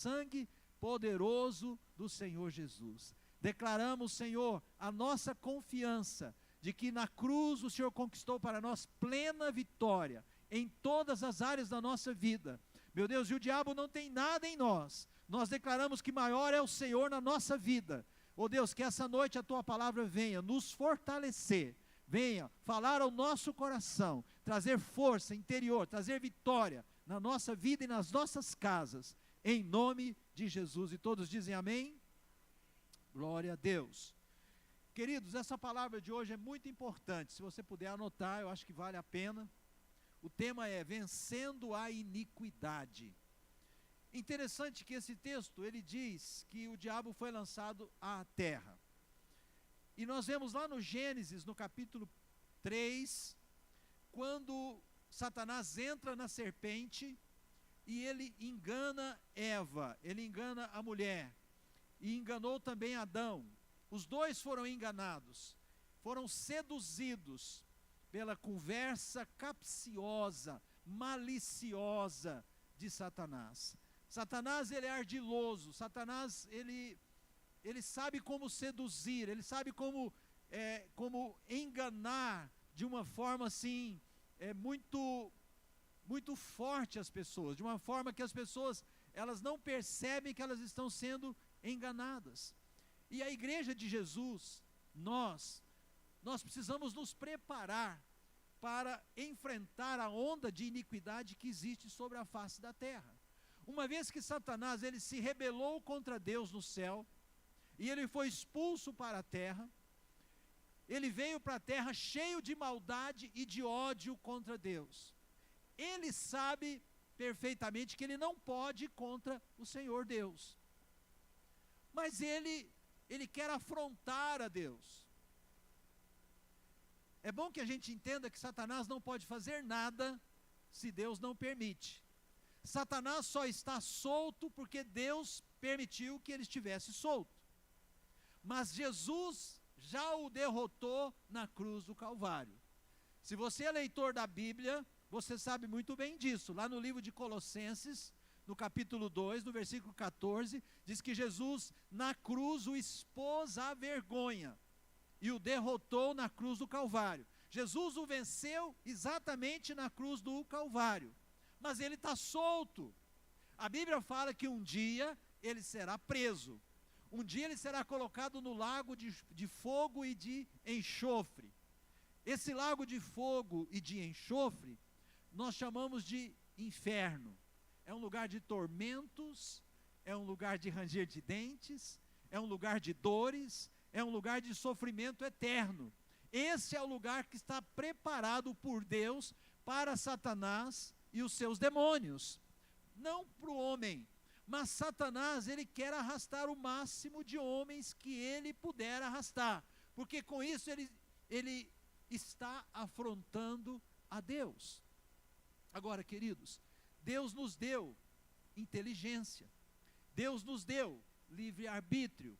sangue poderoso do Senhor Jesus. Declaramos, Senhor, a nossa confiança de que na cruz o Senhor conquistou para nós plena vitória em todas as áreas da nossa vida. Meu Deus, e o diabo não tem nada em nós. Nós declaramos que maior é o Senhor na nossa vida. Oh Deus, que essa noite a Tua palavra venha nos fortalecer, venha falar ao nosso coração, trazer força interior, trazer vitória na nossa vida e nas nossas casas, em nome de Jesus. E todos dizem amém? Glória a Deus. Queridos, essa palavra de hoje é muito importante. Se você puder anotar, eu acho que vale a pena. O tema é vencendo a iniquidade. Interessante que esse texto, ele diz que o diabo foi lançado à terra. E nós vemos lá no Gênesis, no capítulo 3, quando Satanás entra na serpente e ele engana Eva, ele engana a mulher, e enganou também Adão. Os dois foram enganados, foram seduzidos pela conversa capciosa, maliciosa de Satanás. Satanás, ele é ardiloso. Satanás, ele sabe como seduzir, ele sabe como enganar de uma forma assim, muito forte as pessoas, de uma forma que as pessoas, elas não percebem que elas estão sendo enganadas. E a igreja de Jesus, nós precisamos nos preparar para enfrentar a onda de iniquidade que existe sobre a face da terra. Uma vez que Satanás, ele se rebelou contra Deus no céu, e ele foi expulso para a terra, ele veio para a terra cheio de maldade e de ódio contra Deus. Ele sabe perfeitamente que ele não pode ir contra o Senhor Deus. Mas ele quer afrontar a Deus. É bom que a gente entenda que Satanás não pode fazer nada se Deus não permite. Satanás só está solto porque Deus permitiu que ele estivesse solto. Mas Jesus já o derrotou na cruz do Calvário. Se você é leitor da Bíblia, você sabe muito bem disso. Lá no livro de Colossenses, no capítulo 2, no versículo 14, diz que Jesus na cruz o expôs à vergonha e o derrotou na cruz do Calvário. Jesus o venceu exatamente na cruz do Calvário, mas ele está solto. A Bíblia fala que um dia ele será preso, um dia ele será colocado no lago de fogo e de enxofre. Esse lago de fogo e de enxofre, nós chamamos de inferno. É um lugar de tormentos, é um lugar de ranger de dentes, é um lugar de dores, é um lugar de sofrimento eterno. Esse é o lugar que está preparado por Deus para Satanás e os seus demônios. Não para o homem, mas Satanás, ele quer arrastar o máximo de homens que ele puder arrastar, porque com isso ele está afrontando a Deus. Agora, queridos, Deus nos deu inteligência, Deus nos deu livre-arbítrio,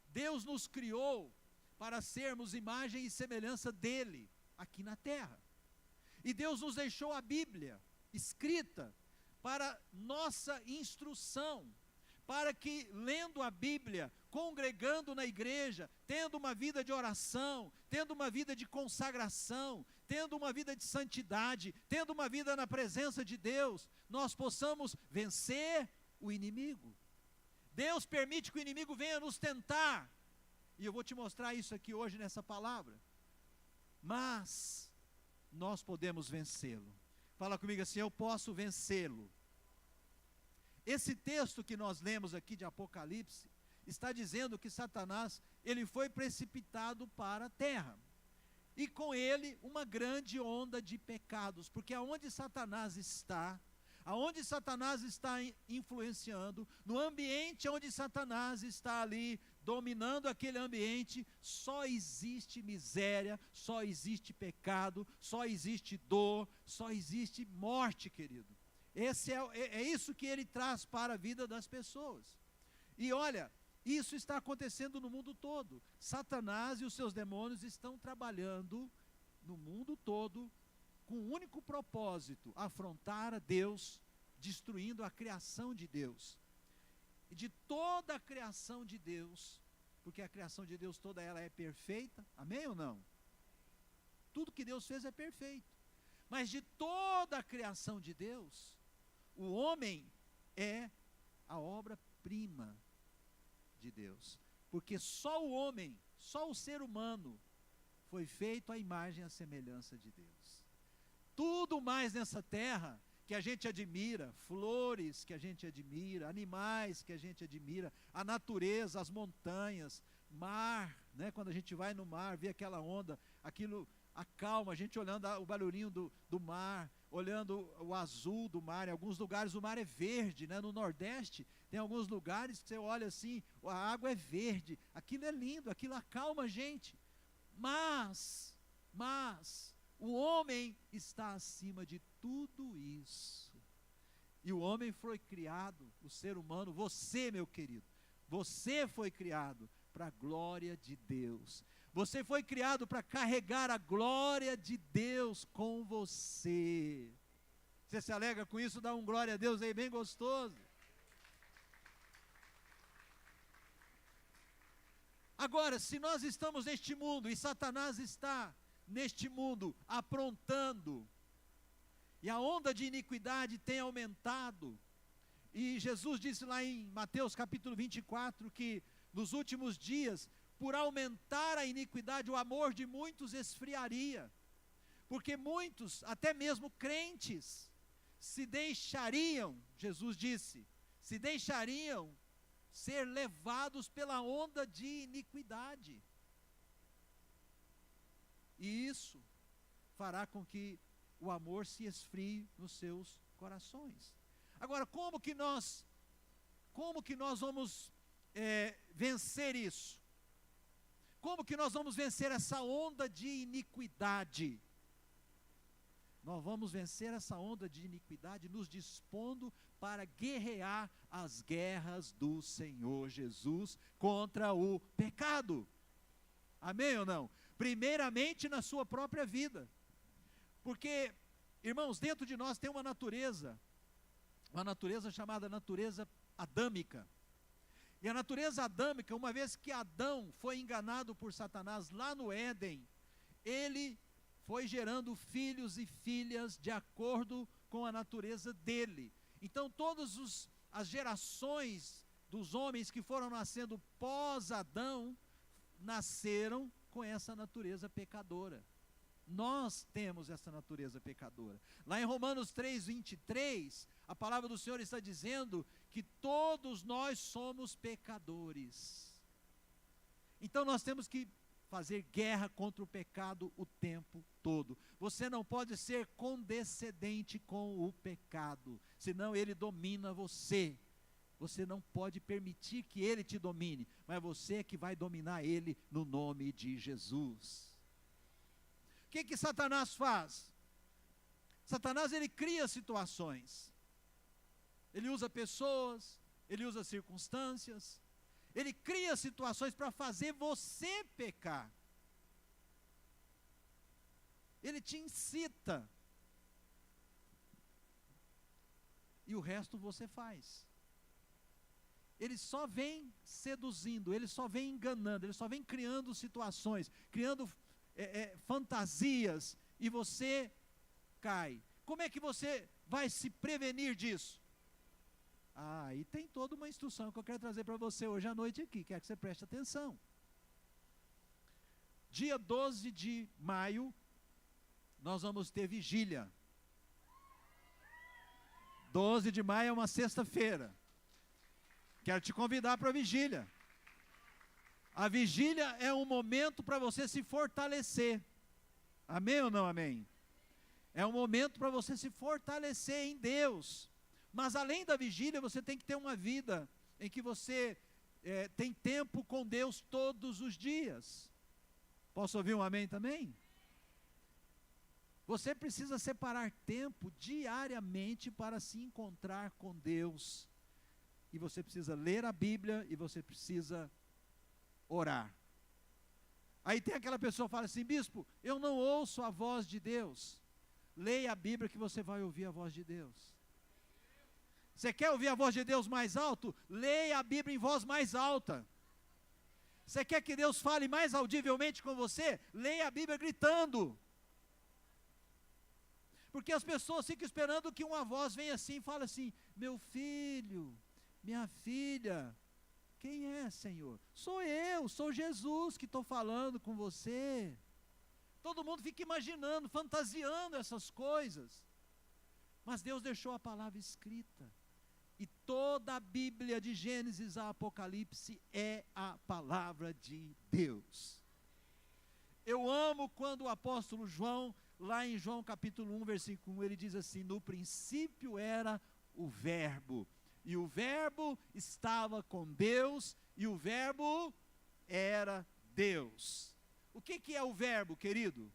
Deus nos criou para sermos imagem e semelhança dele aqui na terra. E Deus nos deixou a Bíblia escrita para nossa instrução, para que lendo a Bíblia, congregando na igreja, tendo uma vida de oração, tendo uma vida de consagração, tendo uma vida de santidade, tendo uma vida na presença de Deus, nós possamos vencer o inimigo. Deus permite que o inimigo venha nos tentar, e eu vou te mostrar isso aqui hoje nessa palavra, mas nós podemos vencê-lo. Fala comigo assim: eu posso vencê-lo. Esse texto que nós lemos aqui de Apocalipse, está dizendo que Satanás, ele foi precipitado para a terra, e com ele uma grande onda de pecados, porque aonde Satanás está influenciando, no ambiente onde Satanás está ali, dominando aquele ambiente, só existe miséria, só existe pecado, só existe dor, só existe morte, querido. É isso que ele traz para a vida das pessoas. E olha, isso está acontecendo no mundo todo. Satanás e os seus demônios estão trabalhando no mundo todo com um único propósito: afrontar a Deus, destruindo a criação de Deus. e de toda a criação de Deus, porque a criação de Deus toda ela é perfeita, amém ou não? Tudo que Deus fez é perfeito, mas de toda a criação de Deus, o homem é a obra-prima de Deus, porque só o homem, só o ser humano, foi feito à imagem e à semelhança de Deus. Tudo mais nessa terra que a gente admira, flores que a gente admira, animais que a gente admira, a natureza, as montanhas, mar, né? Quando a gente vai no mar, vê aquela onda, aquilo acalma, a gente olhando o barulhinho do mar, olhando o azul do mar. Em alguns lugares o mar é verde, né? No Nordeste tem alguns lugares que você olha assim, a água é verde, aquilo é lindo, aquilo acalma a gente, mas o homem está acima de tudo isso, e o homem foi criado, o ser humano, você, meu querido, você foi criado para a glória de Deus, você foi criado para carregar a glória de Deus com você. Você se alegra com isso? Dá um glória a Deus aí bem gostoso. Agora, se nós estamos neste mundo e Satanás está neste mundo aprontando, e a onda de iniquidade tem aumentado, e Jesus disse lá em Mateus capítulo 24, que nos últimos dias, por aumentar a iniquidade, o amor de muitos esfriaria, porque muitos, até mesmo crentes, se deixariam, Jesus disse, se deixariam ser levados pela onda de iniquidade, e isso fará com que o amor se esfrie nos seus corações. Agora, como que nós vamos vencer isso? Como que nós vamos vencer essa onda de iniquidade? Nós vamos vencer essa onda de iniquidade nos dispondo para guerrear as guerras do Senhor Jesus contra o pecado. Amém ou não? Primeiramente na sua própria vida. Porque, irmãos, dentro de nós tem uma natureza chamada natureza adâmica. E a natureza adâmica, uma vez que Adão foi enganado por Satanás lá no Éden, ele foi gerando filhos e filhas de acordo com a natureza dele. Então todas as gerações dos homens que foram nascendo pós-Adão, nasceram com essa natureza pecadora. Nós temos essa natureza pecadora. Lá em Romanos 3:23, a palavra do Senhor está dizendo que todos nós somos pecadores. Então nós temos que fazer guerra contra o pecado o tempo todo. Você não pode ser condescendente com o pecado, senão ele domina você. Você não pode permitir que ele te domine, mas você é que vai dominar ele no nome de Jesus. O que Satanás faz? Satanás, ele cria situações, ele usa pessoas, ele usa circunstâncias, ele cria situações para fazer você pecar. Ele te incita, e o resto você faz. Ele só vem seduzindo, ele só vem enganando, ele só vem criando situações, criando fantasias, e você cai. Como é que você vai se prevenir disso? E tem toda uma instrução que eu quero trazer para você hoje à noite aqui, quero que você preste atenção. Dia 12 de maio, nós vamos ter vigília. 12 de maio é uma sexta-feira. Quero te convidar para a vigília. A vigília é um momento para você se fortalecer. Amém ou não amém? É um momento para você se fortalecer em Deus. Mas além da vigília, você tem que ter uma vida em que você tem tempo com Deus todos os dias. Posso ouvir um amém também? Você precisa separar tempo diariamente para se encontrar com Deus. E você precisa ler a Bíblia e você precisa orar. Aí tem aquela pessoa que fala assim: bispo, eu não ouço a voz de Deus. Leia a Bíblia que você vai ouvir a voz de Deus. Você quer ouvir a voz de Deus mais alto? Leia a Bíblia em voz mais alta. Você quer que Deus fale mais audivelmente com você? Leia a Bíblia gritando. Porque as pessoas ficam esperando que uma voz venha assim e fale assim: meu filho, minha filha, quem é, Senhor? Sou eu, sou Jesus que estou falando com você. Todo mundo fica imaginando, fantasiando essas coisas. Mas Deus deixou a palavra escrita. E toda a Bíblia, de Gênesis a Apocalipse, é a palavra de Deus. Eu amo quando o apóstolo João, lá em João capítulo 1, versículo 1, ele diz assim: no princípio era o Verbo, e o Verbo estava com Deus, e o Verbo era Deus. O que é o Verbo, querido?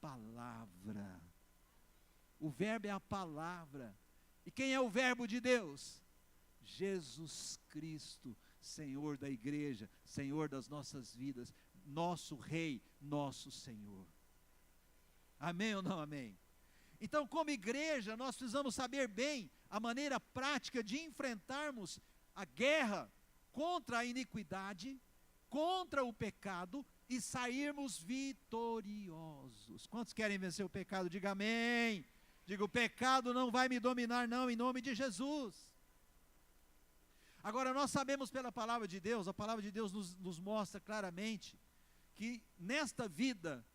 Palavra. O Verbo é a palavra. E quem é o Verbo de Deus? Jesus Cristo, Senhor da igreja, Senhor das nossas vidas, nosso Rei, nosso Senhor. Amém ou não amém? Então, como igreja, nós precisamos saber bem a maneira prática de enfrentarmos a guerra contra a iniquidade, contra o pecado e sairmos vitoriosos. Quantos querem vencer o pecado? Diga amém. Diga: o pecado não vai me dominar não, em nome de Jesus. Agora, nós sabemos pela palavra de Deus, a palavra de Deus nos mostra claramente que nesta vida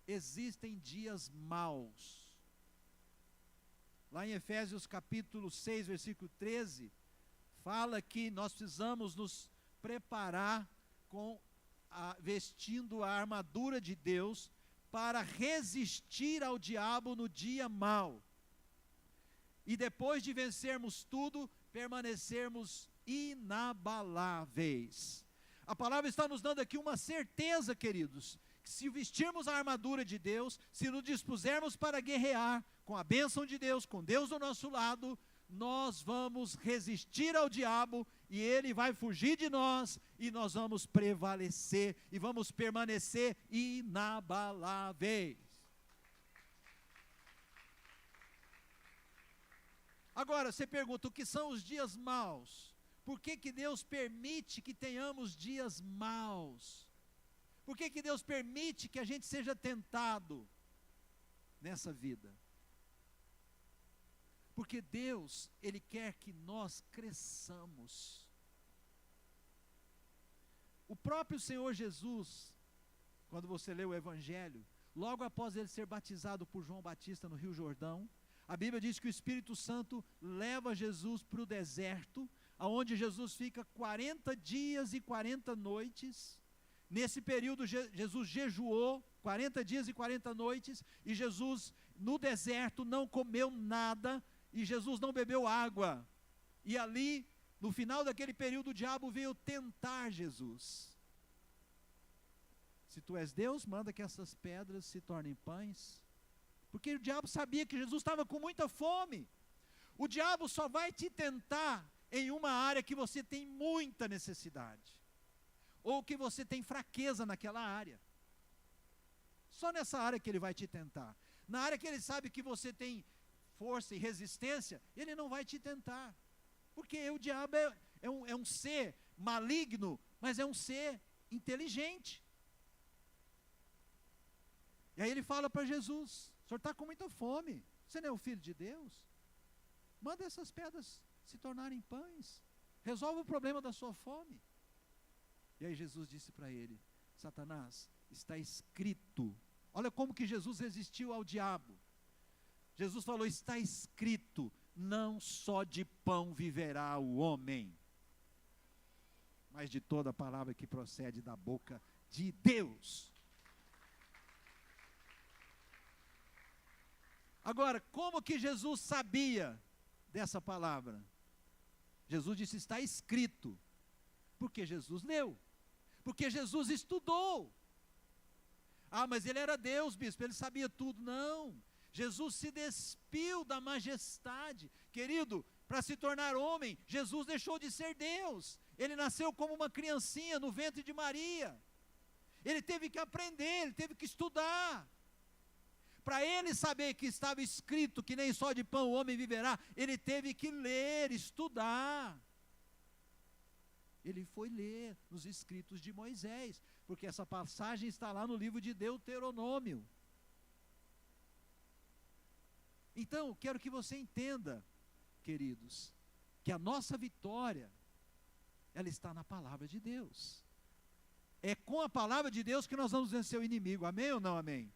existem dias maus. Lá em Efésios capítulo 6, versículo 13, fala que nós precisamos nos preparar vestindo a armadura de Deus para resistir ao diabo no dia mau. E depois de vencermos tudo, permanecermos inabaláveis. A palavra está nos dando aqui uma certeza, queridos, que se vestirmos a armadura de Deus, se nos dispusermos para guerrear, com a bênção de Deus, com Deus do nosso lado, nós vamos resistir ao diabo, e ele vai fugir de nós, e nós vamos prevalecer, e vamos permanecer inabaláveis. Agora, você pergunta: o que são os dias maus? Por que Deus permite que tenhamos dias maus? Por que Deus permite que a gente seja tentado nessa vida? Porque Deus, Ele quer que nós cresçamos. O próprio Senhor Jesus, quando você lê o Evangelho, logo após ele ser batizado por João Batista no Rio Jordão, a Bíblia diz que o Espírito Santo leva Jesus para o deserto, onde Jesus fica 40 dias e 40 noites. Nesse período Jesus jejuou 40 dias e 40 noites, e Jesus no deserto não comeu nada, e Jesus não bebeu água. E ali, no final daquele período, o diabo veio tentar Jesus. Se tu és Deus, manda que essas pedras se tornem pães. Porque o diabo sabia que Jesus estava com muita fome. O diabo só vai te tentar em uma área que você tem muita necessidade, ou que você tem fraqueza naquela área. Só nessa área que ele vai te tentar. Na área que ele sabe que você tem força e resistência, ele não vai te tentar. Porque o diabo é um ser maligno, mas é um ser inteligente. E aí ele fala para Jesus: o senhor está com muita fome, você não é o filho de Deus? Manda essas pedras se tornarem pães, resolve o problema da sua fome. E aí Jesus disse para ele: Satanás, está escrito. Olha como que Jesus resistiu ao diabo. Jesus falou: está escrito, não só de pão viverá o homem, mas de toda a palavra que procede da boca de Deus. Agora, como que Jesus sabia dessa palavra? Jesus disse: está escrito, porque Jesus leu, porque Jesus estudou. Ah, mas ele era Deus, bispo, ele sabia tudo. Não, Jesus se despiu da majestade. Querido, para se tornar homem, Jesus deixou de ser Deus. Ele nasceu como uma criancinha no ventre de Maria. Ele teve que aprender, ele teve que estudar. para ele saber que estava escrito que nem só de pão o homem viverá, ele teve que ler, estudar. Ele foi ler nos escritos de Moisés, porque essa passagem está lá no livro de Deuteronômio. Então, quero que você entenda, queridos, que a nossa vitória, ela está na palavra de Deus. É com a palavra de Deus que nós vamos vencer o inimigo, amém ou não amém?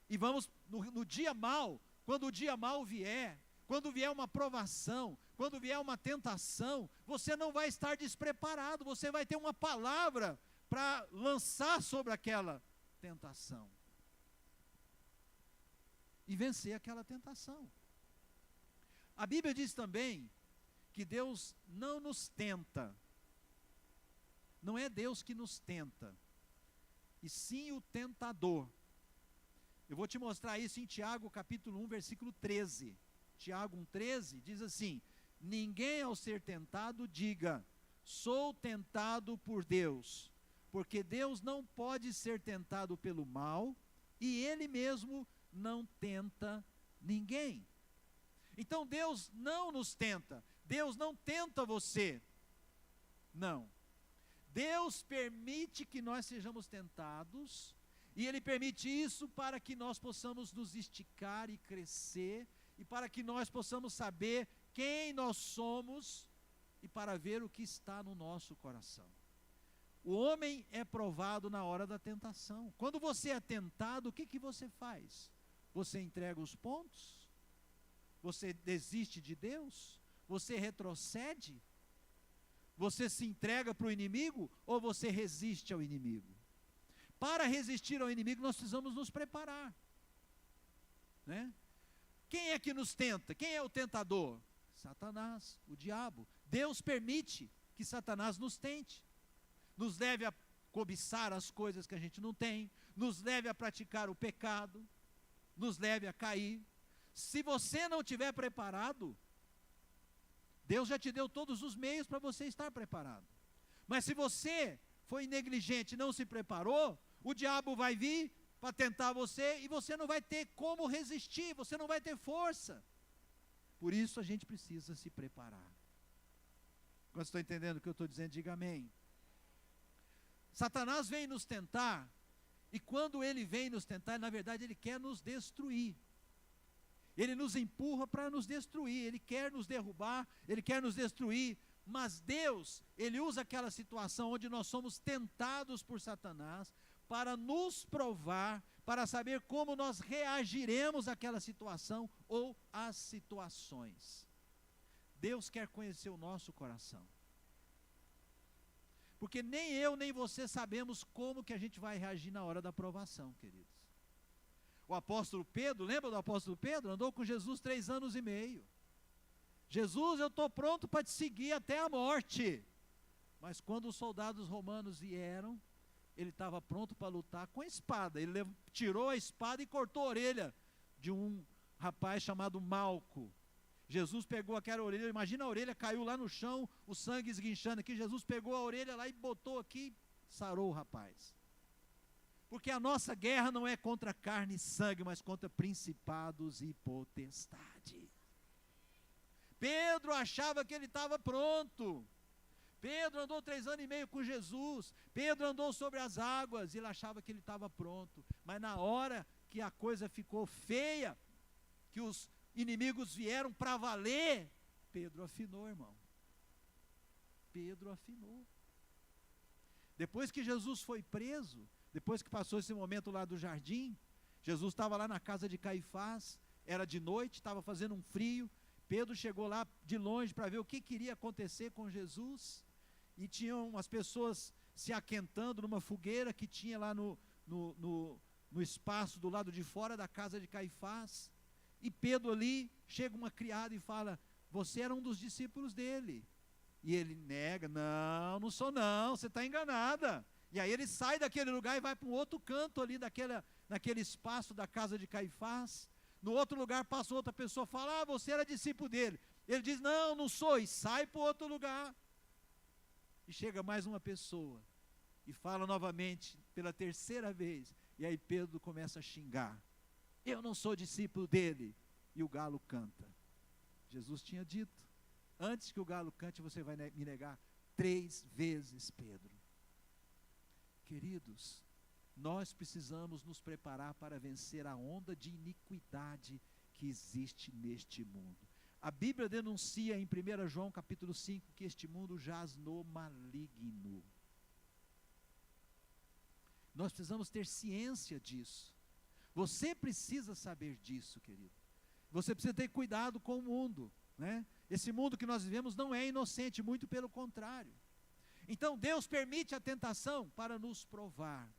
E vamos, no dia mau, quando o dia mau vier, quando vier uma provação, quando vier uma tentação, você não vai estar despreparado, você vai ter uma palavra para lançar sobre aquela tentação. E vencer aquela tentação. A Bíblia diz também que Deus não nos tenta. Não é Deus que nos tenta, e sim o tentador. Eu vou te mostrar isso em Tiago capítulo 1, versículo 13. Tiago 1,13 diz assim: ninguém ao ser tentado diga, sou tentado por Deus, porque Deus não pode ser tentado pelo mal, e Ele mesmo não tenta ninguém. Então Deus não nos tenta, Deus não tenta você, não. Deus permite que nós sejamos tentados, e Ele permite isso para que nós possamos nos esticar e crescer, e para que nós possamos saber quem nós somos, e para ver o que está no nosso coração. O homem é provado na hora da tentação. Quando você é tentado, o que você faz? Você entrega os pontos? Você desiste de Deus? Você retrocede? Você se entrega para o inimigo ou você resiste ao inimigo? Para resistir ao inimigo nós precisamos nos preparar, né? Quem é que nos tenta? Quem é o tentador? Satanás, o diabo. Deus permite que Satanás nos tente, nos leve a cobiçar as coisas que a gente não tem, nos leve a praticar o pecado, nos leve a cair. Se você não estiver preparado, Deus já te deu todos os meios para você estar preparado. Mas se você foi negligente e não se preparou, o diabo vai vir para tentar você e você não vai ter como resistir, você não vai ter força. Por isso a gente precisa se preparar. Quando estão entendendo o que eu estou dizendo, diga amém. Satanás vem nos tentar, e quando ele vem nos tentar, na verdade ele quer nos destruir. Ele nos empurra para nos destruir, ele quer nos derrubar, ele quer nos destruir, mas Deus, Ele usa aquela situação onde nós somos tentados por Satanás, para nos provar, para saber como nós reagiremos àquela situação ou às situações. Deus quer conhecer o nosso coração, porque nem eu nem você sabemos como que a gente vai reagir na hora da provação, queridos. O apóstolo Pedro, lembra do apóstolo Pedro? Andou com Jesus 3 anos e meio. Jesus, eu estou pronto para te seguir até a morte. Mas quando os soldados romanos vieram, ele estava pronto para lutar com a espada. Ele tirou a espada e cortou a orelha de um rapaz chamado Malco. Jesus pegou aquela orelha, imagina a orelha, caiu lá no chão, o sangue esguinchando aqui. Jesus pegou a orelha lá e botou aqui, sarou o rapaz. Porque a nossa guerra não é contra carne e sangue, mas contra principados e potestades. Pedro achava que ele estava pronto. Pedro andou 3 anos e meio com Jesus. Pedro andou sobre as águas e ele achava que ele estava pronto. Mas na hora que a coisa ficou feia, que os inimigos vieram para valer, Pedro afinou, irmão. Pedro afinou. Depois que Jesus foi preso, depois que passou esse momento lá do jardim, Jesus estava lá na casa de Caifás, era de noite, estava fazendo um frio. Pedro chegou lá de longe para ver o que queria acontecer com Jesus, e tinham umas pessoas se aquentando numa fogueira que tinha lá no espaço do lado de fora da casa de Caifás, e Pedro ali, chega uma criada e fala, você era um dos discípulos dele, e ele nega, não sou não, você está enganada. E aí ele sai daquele lugar e vai para um outro canto ali naquele espaço da casa de Caifás. No outro lugar passa outra pessoa, fala, você era discípulo dele. Ele diz, não sou, e sai para o outro lugar. E chega mais uma pessoa, e fala novamente, pela 3ª vez, e aí Pedro começa a xingar. eu não sou discípulo dele. E o galo canta. Jesus tinha dito, antes que o galo cante, você vai me negar 3 vezes, Pedro. Queridos, nós precisamos nos preparar para vencer a onda de iniquidade que existe neste mundo. A Bíblia denuncia em 1 João capítulo 5 que este mundo jaz no maligno. Nós precisamos ter ciência disso. Você precisa saber disso, querido. Você precisa ter cuidado com o mundo, né? Esse mundo que nós vivemos não é inocente, muito pelo contrário. Então Deus permite a tentação para nos provar.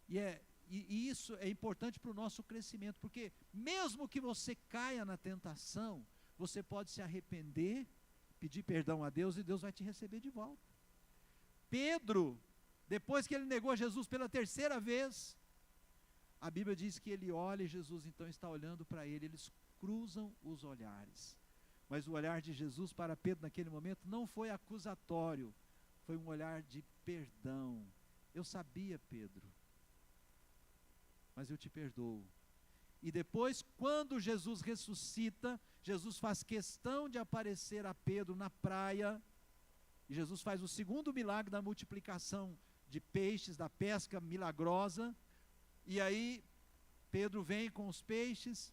E isso é importante para o nosso crescimento, porque mesmo que você caia na tentação, você pode se arrepender, pedir perdão a Deus e Deus vai te receber de volta. Pedro, depois que ele negou Jesus pela 3ª vez, a Bíblia diz que ele olha e Jesus então está olhando para ele, eles cruzam os olhares. Mas o olhar de Jesus para Pedro naquele momento não foi acusatório, foi um olhar de perdão. Eu sabia, Pedro, mas eu te perdoo. E depois, quando Jesus ressuscita, Jesus faz questão de aparecer a Pedro na praia, e Jesus faz o 2º milagre da multiplicação de peixes, da pesca milagrosa, e aí Pedro vem com os peixes,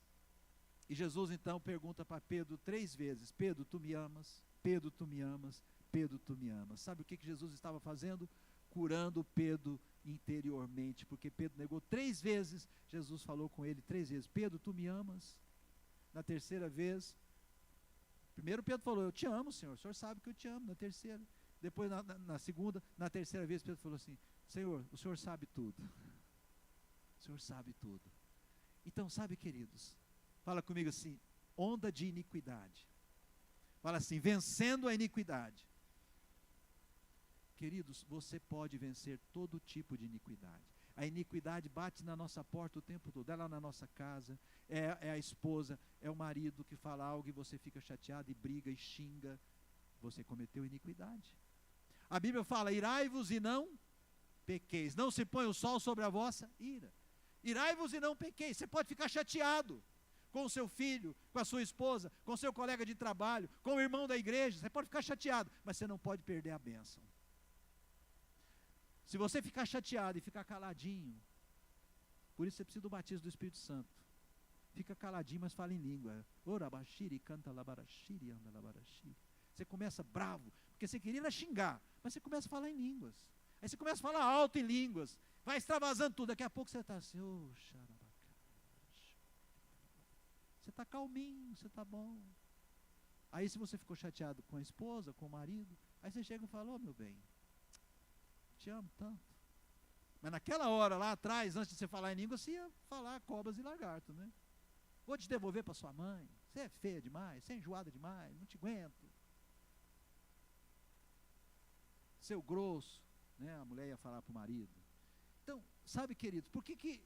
e Jesus então pergunta para Pedro 3 vezes, Pedro, tu me amas? Pedro, tu me amas? Pedro, tu me amas? Sabe o que Jesus estava fazendo? Curando Pedro interiormente, porque Pedro negou 3 vezes, Jesus falou com ele 3 vezes, Pedro, tu me amas? Na 3ª vez, primeiro Pedro falou, eu te amo, Senhor, o Senhor sabe que eu te amo. Na 3ª, depois na 2ª, na 3ª vez Pedro falou assim, Senhor, o Senhor sabe tudo, o Senhor sabe tudo. Então sabe, queridos, fala comigo assim, onda de iniquidade, fala assim, vencendo a iniquidade. Queridos, você pode vencer todo tipo de iniquidade. A iniquidade bate na nossa porta o tempo todo, é lá na nossa casa, é a esposa, é o marido que fala algo e você fica chateado e briga e xinga, você cometeu iniquidade. A Bíblia fala, irai-vos e não pequeis, não se põe o sol sobre a vossa ira. Irai-vos e não pequeis. Você pode ficar chateado com o seu filho, com a sua esposa, com o seu colega de trabalho, com o irmão da igreja, você pode ficar chateado, mas você não pode perder a bênção. Se você ficar chateado e ficar caladinho, por isso você precisa do batismo do Espírito Santo. Fica caladinho, mas fala em língua. Orabashiri, canta labarashiri, anda labarashiri. Você começa bravo, porque você queria xingar, mas você começa a falar em línguas. Aí você começa a falar alto em línguas, vai extravasando tudo, daqui a pouco você está assim, você está calminho, você está bom. Aí se você ficou chateado com a esposa, com o marido, aí você chega e fala, meu bem, te amo tanto. Mas naquela hora lá atrás, antes de você falar em língua, você ia falar cobras e lagarto, né? Vou te devolver para sua mãe, você é feia demais, você é enjoada demais, não te aguento. Seu grosso, né? A mulher ia falar para o marido. Então, sabe, queridos, por que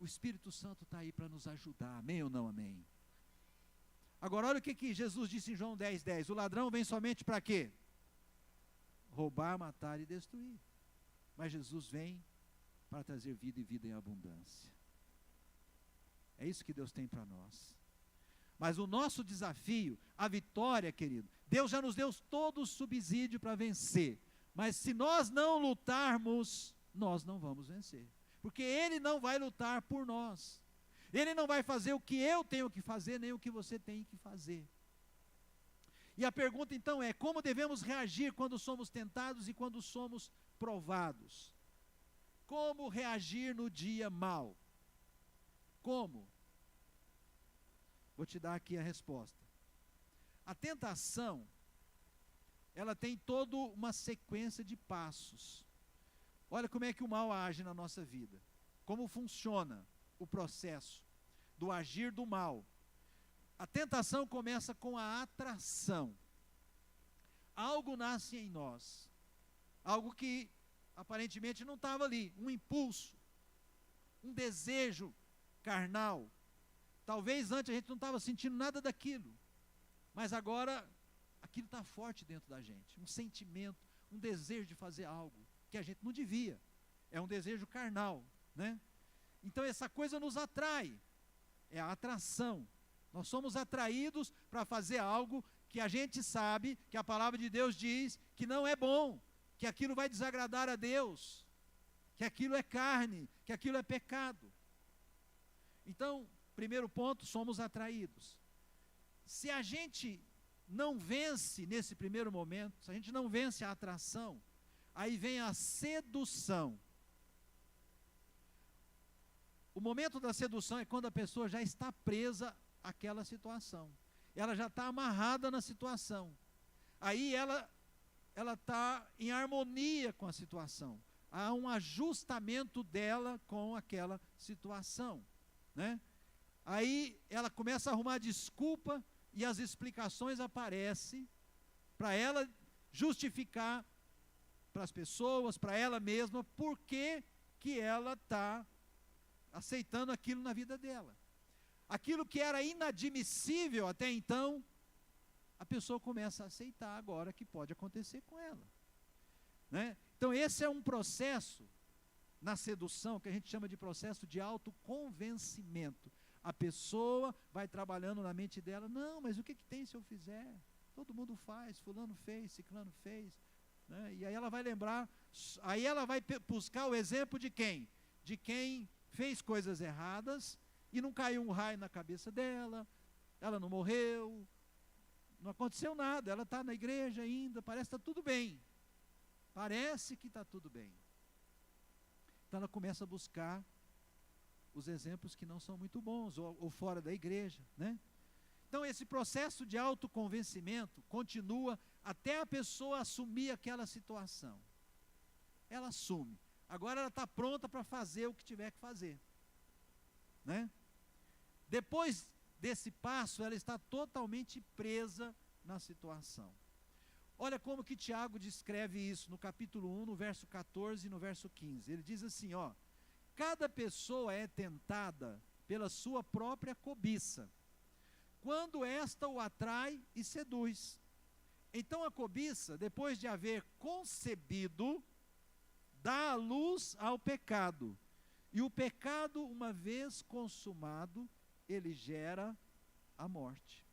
o Espírito Santo está aí para nos ajudar? Amém ou não amém? Agora, olha o que Jesus disse em João 10:10. O ladrão vem somente para quê? Roubar, matar e destruir. Mas Jesus vem para trazer vida e vida em abundância. É isso que Deus tem para nós. Mas o nosso desafio, a vitória, querido, Deus já nos deu todo o subsídio para vencer. Mas se nós não lutarmos, nós não vamos vencer. Porque Ele não vai lutar por nós. Ele não vai fazer o que eu tenho que fazer, nem o que você tem que fazer. E a pergunta então é, como devemos reagir quando somos tentados e quando somos provados? Como reagir no dia mau? Como? Vou te dar aqui a resposta. A tentação, ela tem toda uma sequência de passos. Olha como é que o mal age na nossa vida. Como funciona o processo do agir do mal. A tentação começa com a atração. Algo nasce em nós. Algo que aparentemente não estava ali. Um impulso. Um desejo carnal. Talvez antes a gente não estava sentindo nada daquilo. Mas agora aquilo está forte dentro da gente. Um sentimento, um desejo de fazer algo que a gente não devia. É um desejo carnal, né? Então essa coisa nos atrai, é a atração. Nós somos atraídos para fazer algo que a gente sabe, que a palavra de Deus diz que não é bom, que aquilo vai desagradar a Deus, que aquilo é carne, que aquilo é pecado. Então, primeiro ponto, somos atraídos. Se a gente não vence nesse primeiro momento, se a gente não vence a atração, aí vem a sedução. O momento da sedução é quando a pessoa já está presa àquela situação. Ela já está amarrada na situação. Aí ela está em harmonia com a situação. Há um ajustamento dela com aquela situação, né? Aí ela começa a arrumar desculpa e as explicações aparecem para ela justificar para as pessoas, para ela mesma, por que ela está aceitando aquilo na vida dela. Aquilo que era inadmissível até então, a pessoa começa a aceitar agora que pode acontecer com ela, né? Então esse é um processo na sedução que a gente chama de processo de autoconvencimento. A pessoa vai trabalhando na mente dela, não, mas o que tem se eu fizer? Todo mundo faz, fulano fez, ciclano fez, né? E aí ela vai lembrar, aí ela vai buscar o exemplo de quem? De quem fez coisas erradas e não caiu um raio na cabeça dela, ela não morreu, não aconteceu nada, ela está na igreja ainda, parece que está tudo bem. Parece que está tudo bem. Então ela começa a buscar os exemplos que não são muito bons, ou fora da igreja, né? Então esse processo de autoconvencimento continua até a pessoa assumir aquela situação. Ela assume. Agora ela está pronta para fazer o que tiver que fazer, né? Depois desse passo, ela está totalmente presa na situação. Olha como que Tiago descreve isso no capítulo 1, no verso 14 e no verso 15. Ele diz assim, ó: cada pessoa é tentada pela sua própria cobiça, quando esta o atrai e seduz. Então a cobiça, depois de haver concebido, dá a luz ao pecado. E o pecado, uma vez consumado, ele gera a morte.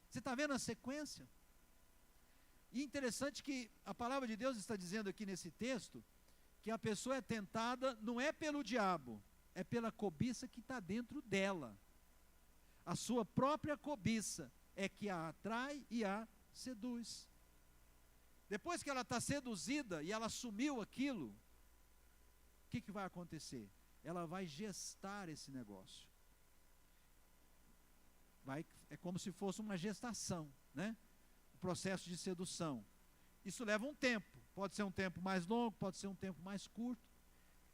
Você está vendo a sequência? E interessante que a palavra de Deus está dizendo aqui nesse texto, que a pessoa é tentada não é pelo diabo, é pela cobiça que está dentro dela. A sua própria cobiça é que a atrai e a seduz. Depois que ela está seduzida e ela assumiu aquilo, o que vai acontecer? Ela vai gestar esse negócio. É como se fosse uma gestação, né? O processo de sedução. Isso leva um tempo, pode ser um tempo mais longo, pode ser um tempo mais curto.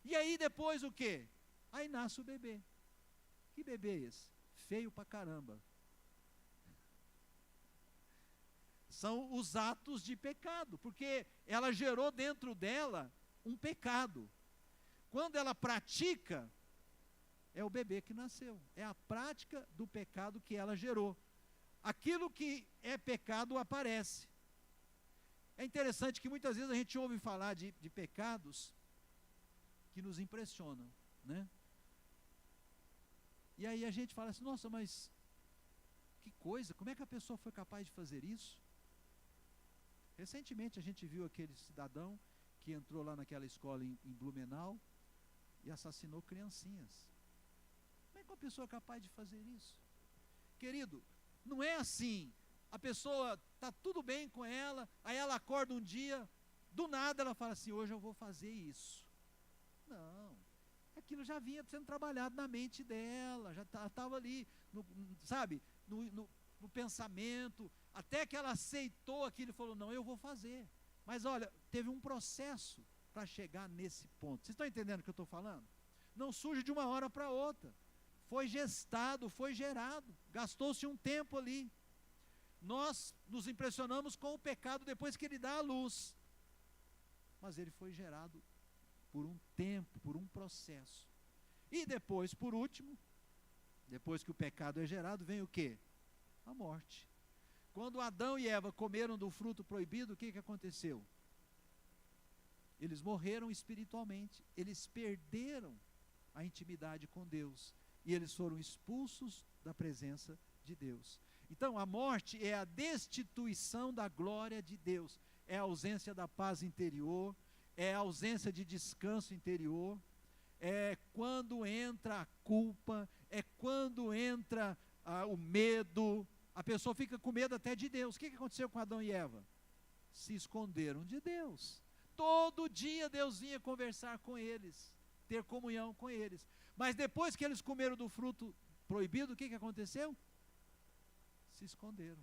E aí depois o quê? Aí nasce o bebê. Que bebê é esse? Feio pra caramba. São os atos de pecado, porque ela gerou dentro dela um pecado. Quando ela pratica, é o bebê que nasceu. É a prática do pecado que ela gerou. Aquilo que é pecado aparece. É interessante que muitas vezes a gente ouve falar de pecados que nos impressionam, né? E aí a gente fala assim, nossa, mas que coisa, como é que a pessoa foi capaz de fazer isso? Recentemente a gente viu aquele cidadão que entrou lá naquela escola em Blumenau e assassinou criancinhas. Como é que uma pessoa é capaz de fazer isso? Querido, não é assim. A pessoa está tudo bem com ela, aí ela acorda um dia, do nada ela fala assim, hoje eu vou fazer isso. Não, aquilo já vinha sendo trabalhado na mente dela, já estava ali, no pensamento, até que ela aceitou aquilo e falou, não, eu vou fazer. Mas olha, teve um processo para chegar nesse ponto. Vocês estão entendendo o que eu estou falando? Não surge de uma hora para outra. Foi gestado, foi gerado, gastou-se um tempo ali. Nós nos impressionamos com o pecado depois que ele dá a luz. Mas ele foi gerado por um tempo, por um processo. E depois, por último, depois que o pecado é gerado, vem o quê? A morte. Quando Adão e Eva comeram do fruto proibido, o que aconteceu? Eles morreram espiritualmente, eles perderam a intimidade com Deus. E eles foram expulsos da presença de Deus. Então, a morte é a destituição da glória de Deus. É a ausência da paz interior, é a ausência de descanso interior, é quando entra a culpa, é quando entra o medo. A pessoa fica com medo até de Deus. O que aconteceu com Adão e Eva? Se esconderam de Deus. Todo dia Deus vinha conversar com eles, ter comunhão com eles. Mas depois que eles comeram do fruto proibido, o que aconteceu? Se esconderam.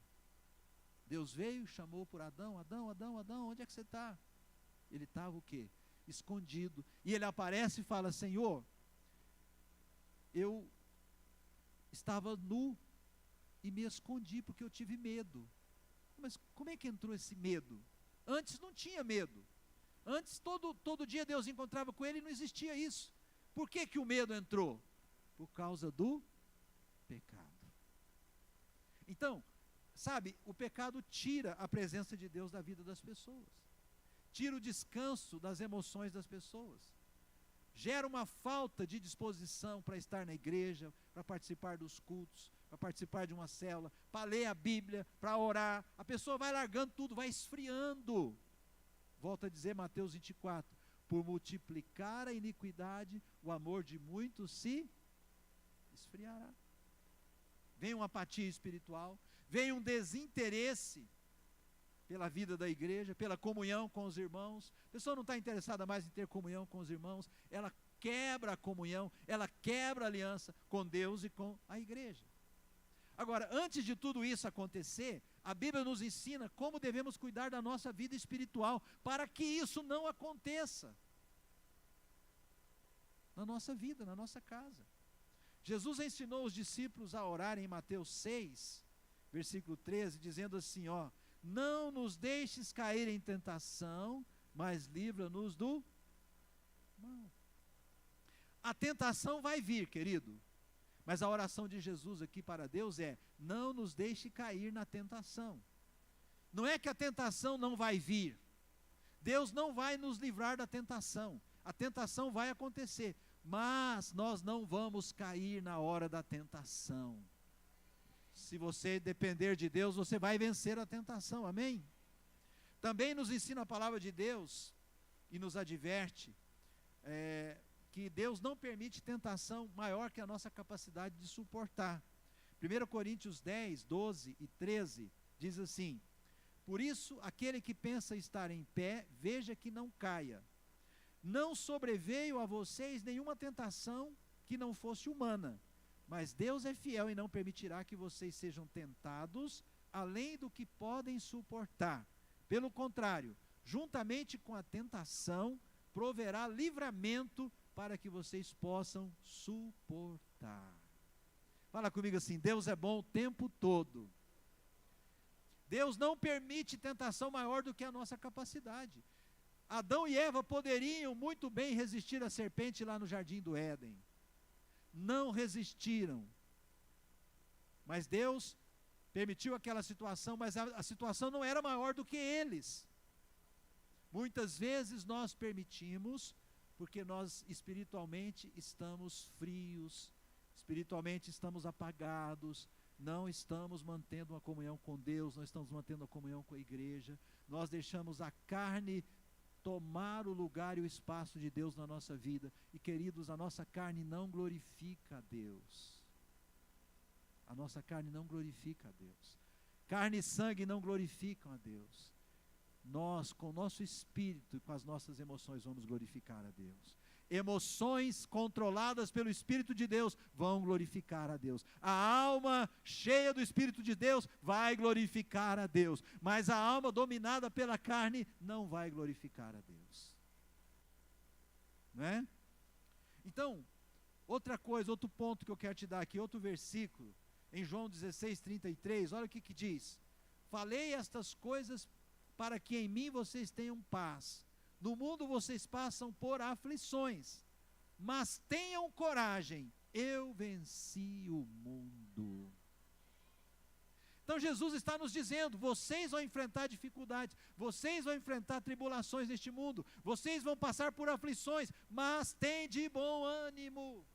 Deus veio, chamou por Adão, Adão, Adão, Adão, onde é que você está? Ele estava o quê? Escondido. E ele aparece e fala, Senhor, eu estava nu e me escondi porque eu tive medo. Mas como é que entrou esse medo? Antes não tinha medo. Antes todo dia Deus encontrava com ele e não existia isso. Por que o medo entrou? Por causa do pecado. Então, sabe, o pecado tira a presença de Deus da vida das pessoas. Tira o descanso das emoções das pessoas. Gera uma falta de disposição para estar na igreja, para participar dos cultos, para participar de uma célula, para ler a Bíblia, para orar. A pessoa vai largando tudo, vai esfriando. Volta a dizer Mateus 24, por multiplicar a iniquidade, o amor de muitos se esfriará. Vem uma apatia espiritual, vem um desinteresse pela vida da igreja, pela comunhão com os irmãos. A pessoa não está interessada mais em ter comunhão com os irmãos, ela quebra a comunhão, ela quebra a aliança com Deus e com a igreja. Agora, antes de tudo isso acontecer, a Bíblia nos ensina como devemos cuidar da nossa vida espiritual, para que isso não aconteça na nossa vida, na nossa casa. Jesus ensinou os discípulos a orarem em Mateus 6, versículo 13, dizendo assim, não nos deixes cair em tentação, mas livra-nos do mal. A tentação vai vir, querido, mas a oração de Jesus aqui para Deus é, não nos deixe cair na tentação. Não é que a tentação não vai vir, Deus não vai nos livrar da tentação, a tentação vai acontecer, mas nós não vamos cair na hora da tentação. Se você depender de Deus, você vai vencer a tentação, amém? Também nos ensina a palavra de Deus e nos adverte que Deus não permite tentação maior que a nossa capacidade de suportar. 1 Coríntios 10, 12 e 13 diz assim, por isso aquele que pensa estar em pé, veja que não caia. Não sobreveio a vocês nenhuma tentação que não fosse humana, mas Deus é fiel e não permitirá que vocês sejam tentados além do que podem suportar. Pelo contrário, juntamente com a tentação, proverá livramento para que vocês possam suportar. Fala comigo assim, Deus é bom o tempo todo. Deus não permite tentação maior do que a nossa capacidade. Adão e Eva poderiam muito bem resistir à serpente lá no jardim do Éden. Não resistiram. Mas Deus permitiu aquela situação, mas a situação não era maior do que eles. Muitas vezes nós permitimos, porque nós espiritualmente estamos frios, espiritualmente estamos apagados, não estamos mantendo uma comunhão com Deus, não estamos mantendo a comunhão com a igreja, nós deixamos a carne tomar o lugar e o espaço de Deus na nossa vida, e queridos, a nossa carne não glorifica a Deus, a nossa carne não glorifica a Deus, carne e sangue não glorificam a Deus, nós com o nosso espírito e com as nossas emoções vamos glorificar a Deus. Emoções controladas pelo Espírito de Deus vão glorificar a Deus. A alma cheia do Espírito de Deus vai glorificar a Deus. Mas a alma dominada pela carne não vai glorificar a Deus. Não é? Então, outra coisa, outro ponto que eu quero te dar aqui, outro versículo, em João 16, 33, olha o que diz. Falei estas coisas para que em mim vocês tenham paz. No mundo vocês passam por aflições, mas tenham coragem, eu venci o mundo. Então Jesus está nos dizendo, vocês vão enfrentar dificuldades, vocês vão enfrentar tribulações neste mundo, vocês vão passar por aflições, mas tem de bom ânimo.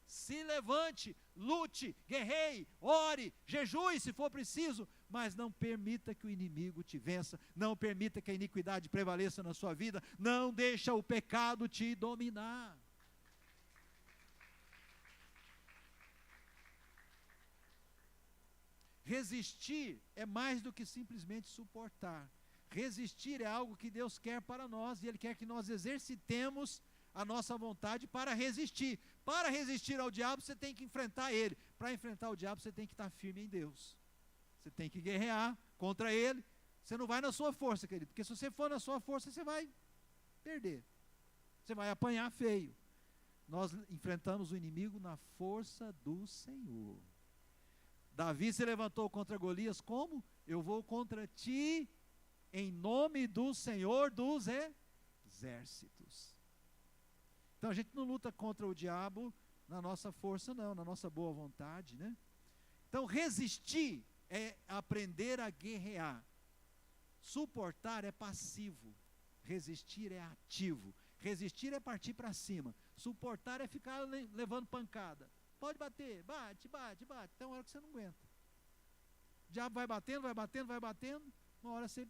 Se levante, lute, guerreie, ore, jejue se for preciso, mas não permita que o inimigo te vença, não permita que a iniquidade prevaleça na sua vida, não deixa o pecado te dominar. Resistir é mais do que simplesmente suportar. Resistir é algo que Deus quer para nós, e Ele quer que nós exercitemos a nossa vontade para resistir. Para resistir ao diabo, você tem que enfrentar ele. Para enfrentar o diabo, você tem que estar firme em Deus. Você tem que guerrear contra ele. Você não vai na sua força, querido, porque se você for na sua força, você vai perder. Você vai apanhar feio. Nós enfrentamos o inimigo na força do Senhor. Davi se levantou contra Golias como? Eu vou contra ti em nome do Senhor dos exércitos. Então a gente não luta contra o diabo na nossa força não, na nossa boa vontade, né? Então resistir é aprender a guerrear. Suportar é passivo. Resistir é ativo. Resistir é partir para cima. Suportar é ficar levando pancada. Pode bater, bate, bate, bate. Tem uma hora que você não aguenta. O diabo vai batendo, vai batendo, vai batendo. Uma hora você,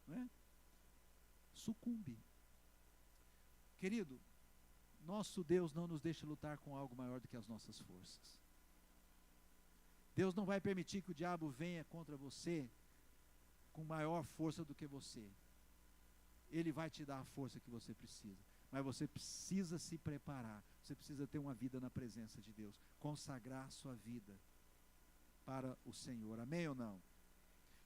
né, sucumbe. Querido, nosso Deus não nos deixa lutar com algo maior do que as nossas forças. Deus não vai permitir que o diabo venha contra você com maior força do que você. Ele vai te dar a força que você precisa. Mas você precisa se preparar. Você precisa ter uma vida na presença de Deus. Consagrar a sua vida para o Senhor. Amém ou não?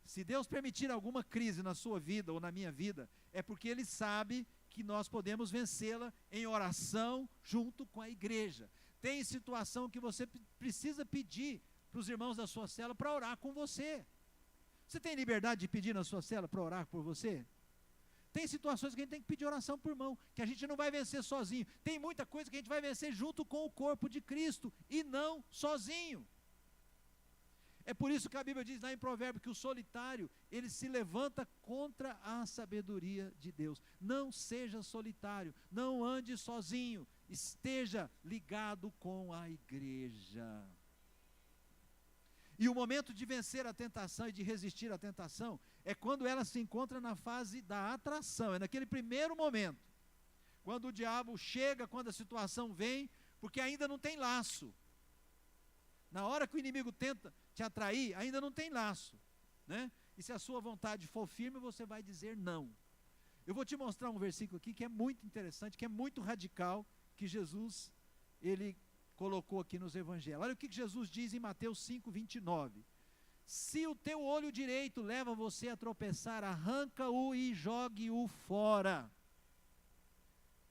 Se Deus permitir alguma crise na sua vida ou na minha vida, é porque Ele sabe que nós podemos vencê-la em oração junto com a igreja. Tem situação que você precisa pedir para os irmãos da sua célula para orar com você. Você tem liberdade de pedir na sua célula para orar por você? Tem situações que a gente tem que pedir oração por irmão, que a gente não vai vencer sozinho. Tem muita coisa que a gente vai vencer junto com o corpo de Cristo e não sozinho. É por isso que a Bíblia diz lá em Provérbios que o solitário, ele se levanta contra a sabedoria de Deus. Não seja solitário, não ande sozinho, esteja ligado com a igreja. E o momento de vencer a tentação e de resistir à tentação é quando ela se encontra na fase da atração, é naquele primeiro momento, quando o diabo chega, quando a situação vem, porque ainda não tem laço. Na hora que o inimigo tenta te atrair, ainda não tem laço, né? E se a sua vontade for firme, você vai dizer não. Eu vou te mostrar um versículo aqui que é muito interessante, que é muito radical, que Jesus, ele colocou aqui nos evangelhos. Olha o que Jesus diz em Mateus 5:29. Se o teu olho direito leva você a tropeçar, arranca-o e jogue-o fora.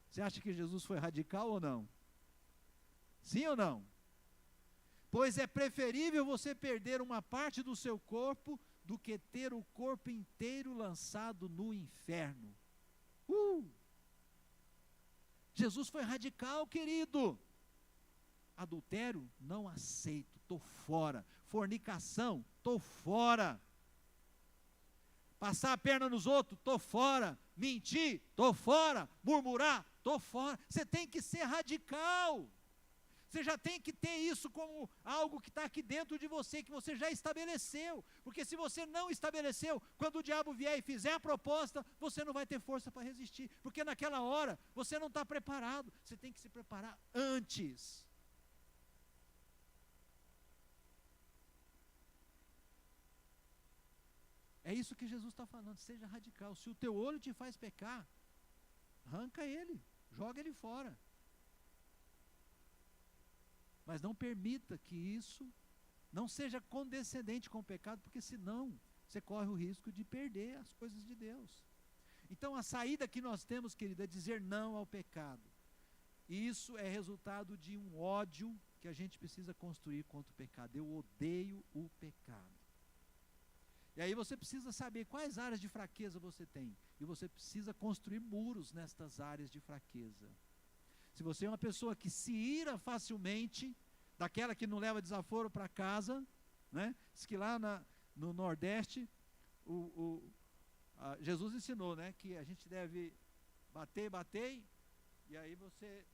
Você acha que Jesus foi radical ou não? Sim ou não? Pois é preferível você perder uma parte do seu corpo do que ter o corpo inteiro lançado no inferno. Jesus foi radical, querido. Adultério, não aceito, estou fora. Fornicação, estou fora. Passar a perna nos outros, estou fora. Mentir, estou fora. Murmurar, estou fora. Você tem que ser radical. Você já tem que ter isso como algo que está aqui dentro de você, que você já estabeleceu. Porque se você não estabeleceu, quando o diabo vier e fizer a proposta, você não vai ter força para resistir. Porque naquela hora, você não está preparado. Você tem que se preparar antes. É isso que Jesus está falando, seja radical. Se o teu olho te faz pecar, arranca ele, joga ele fora. Mas não permita que isso não seja condescendente com o pecado, porque senão você corre o risco de perder as coisas de Deus. Então a saída que nós temos, querido, é dizer não ao pecado. E isso é resultado de um ódio que a gente precisa construir contra o pecado. Eu odeio o pecado. E aí você precisa saber quais áreas de fraqueza você tem. E você precisa construir muros nestas áreas de fraqueza. Se você é uma pessoa que se ira facilmente, daquela que não leva desaforo para casa, né? Diz que lá no Nordeste, Jesus ensinou, né, que a gente deve bater, e aí você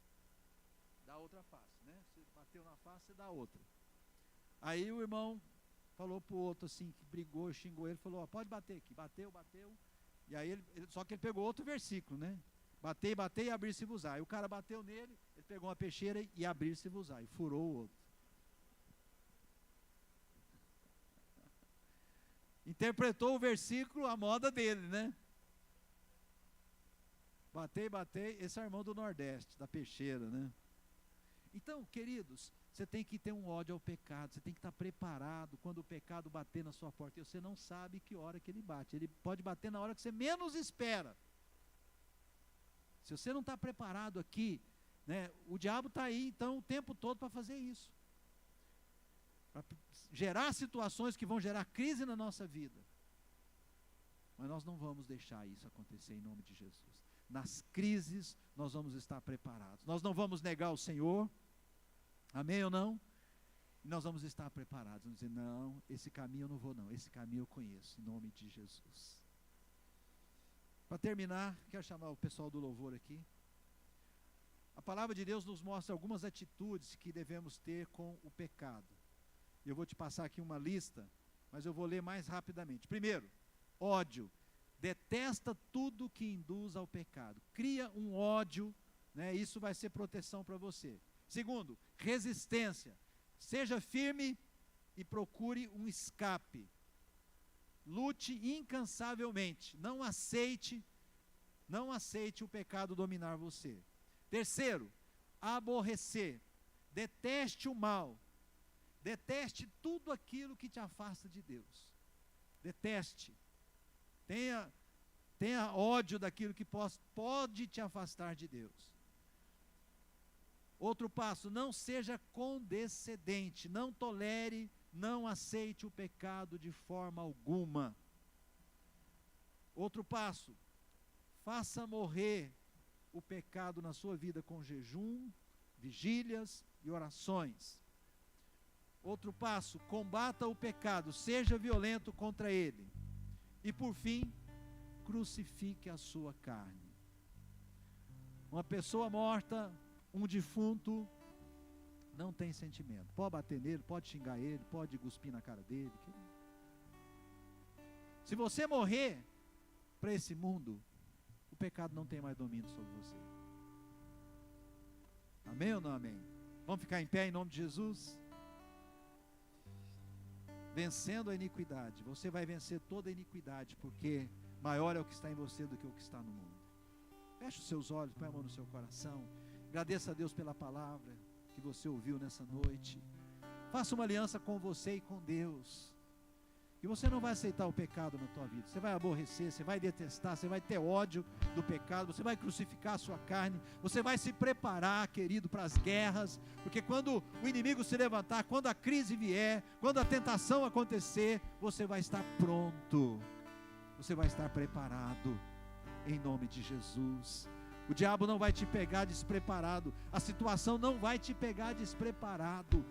dá outra face, né? Você bateu na face, você dá outra. Aí o irmão falou para o outro assim, que brigou, xingou ele, falou, ó, pode bater aqui, bateu, e aí só que ele pegou outro versículo, né? Bater e abrir-se-vos-á. Aí o cara bateu nele, ele pegou uma peixeira e abrir-se-vos-á, e furou o outro. Interpretou o versículo à moda dele, né? Bater, esse é o irmão do Nordeste, da peixeira, né? Então, queridos, você tem que ter um ódio ao pecado, você tem que estar preparado quando o pecado bater na sua porta, e você não sabe que hora que ele bate, ele pode bater na hora que você menos espera. Se você não está preparado aqui, né, o diabo está aí, então, o tempo todo para fazer isso, para gerar situações que vão gerar crise na nossa vida, mas nós não vamos deixar isso acontecer em nome de Jesus. Nas crises nós vamos estar preparados, nós não vamos negar o Senhor, amém ou não? E nós vamos estar preparados, vamos dizer, não, esse caminho eu não vou não, esse caminho eu conheço, em nome de Jesus. Para terminar, quero chamar o pessoal do louvor aqui. A palavra de Deus nos mostra algumas atitudes que devemos ter com o pecado. Eu vou te passar aqui uma lista, mas eu vou ler mais rapidamente. Primeiro, ódio. Detesta tudo que induz ao pecado. Cria um ódio, né? Isso vai ser proteção para você. Segundo, resistência. Seja firme e procure um escape. Lute incansavelmente. Não aceite o pecado dominar você. Terceiro, aborrecer. Deteste o mal. Deteste tudo aquilo que te afasta de Deus. Deteste. Tenha ódio daquilo que pode te afastar de Deus. Outro passo, não seja condescendente, não tolere, não aceite o pecado de forma alguma. Outro passo, faça morrer o pecado na sua vida com jejum, vigílias e orações. Outro passo, combata o pecado, seja violento contra ele. E por fim, crucifique a sua carne. Uma pessoa morta, um defunto, não tem sentimento. Pode bater nele, pode xingar ele, pode cuspir na cara dele. Se você morrer para esse mundo, o pecado não tem mais domínio sobre você. Amém ou não amém? Vamos ficar em pé em nome de Jesus? Vencendo a iniquidade, você vai vencer toda a iniquidade, porque maior é o que está em você do que o que está no mundo. Feche os seus olhos, põe a mão no seu coração, agradeça a Deus pela palavra que você ouviu nessa noite, faça uma aliança com você e com Deus, que você não vai aceitar o pecado na tua vida, você vai aborrecer, você vai detestar, você vai ter ódio do pecado, você vai crucificar a sua carne, você vai se preparar, querido, para as guerras, porque quando o inimigo se levantar, quando a crise vier, quando a tentação acontecer, você vai estar pronto, você vai estar preparado, em nome de Jesus. O diabo não vai te pegar despreparado, a situação não vai te pegar despreparado.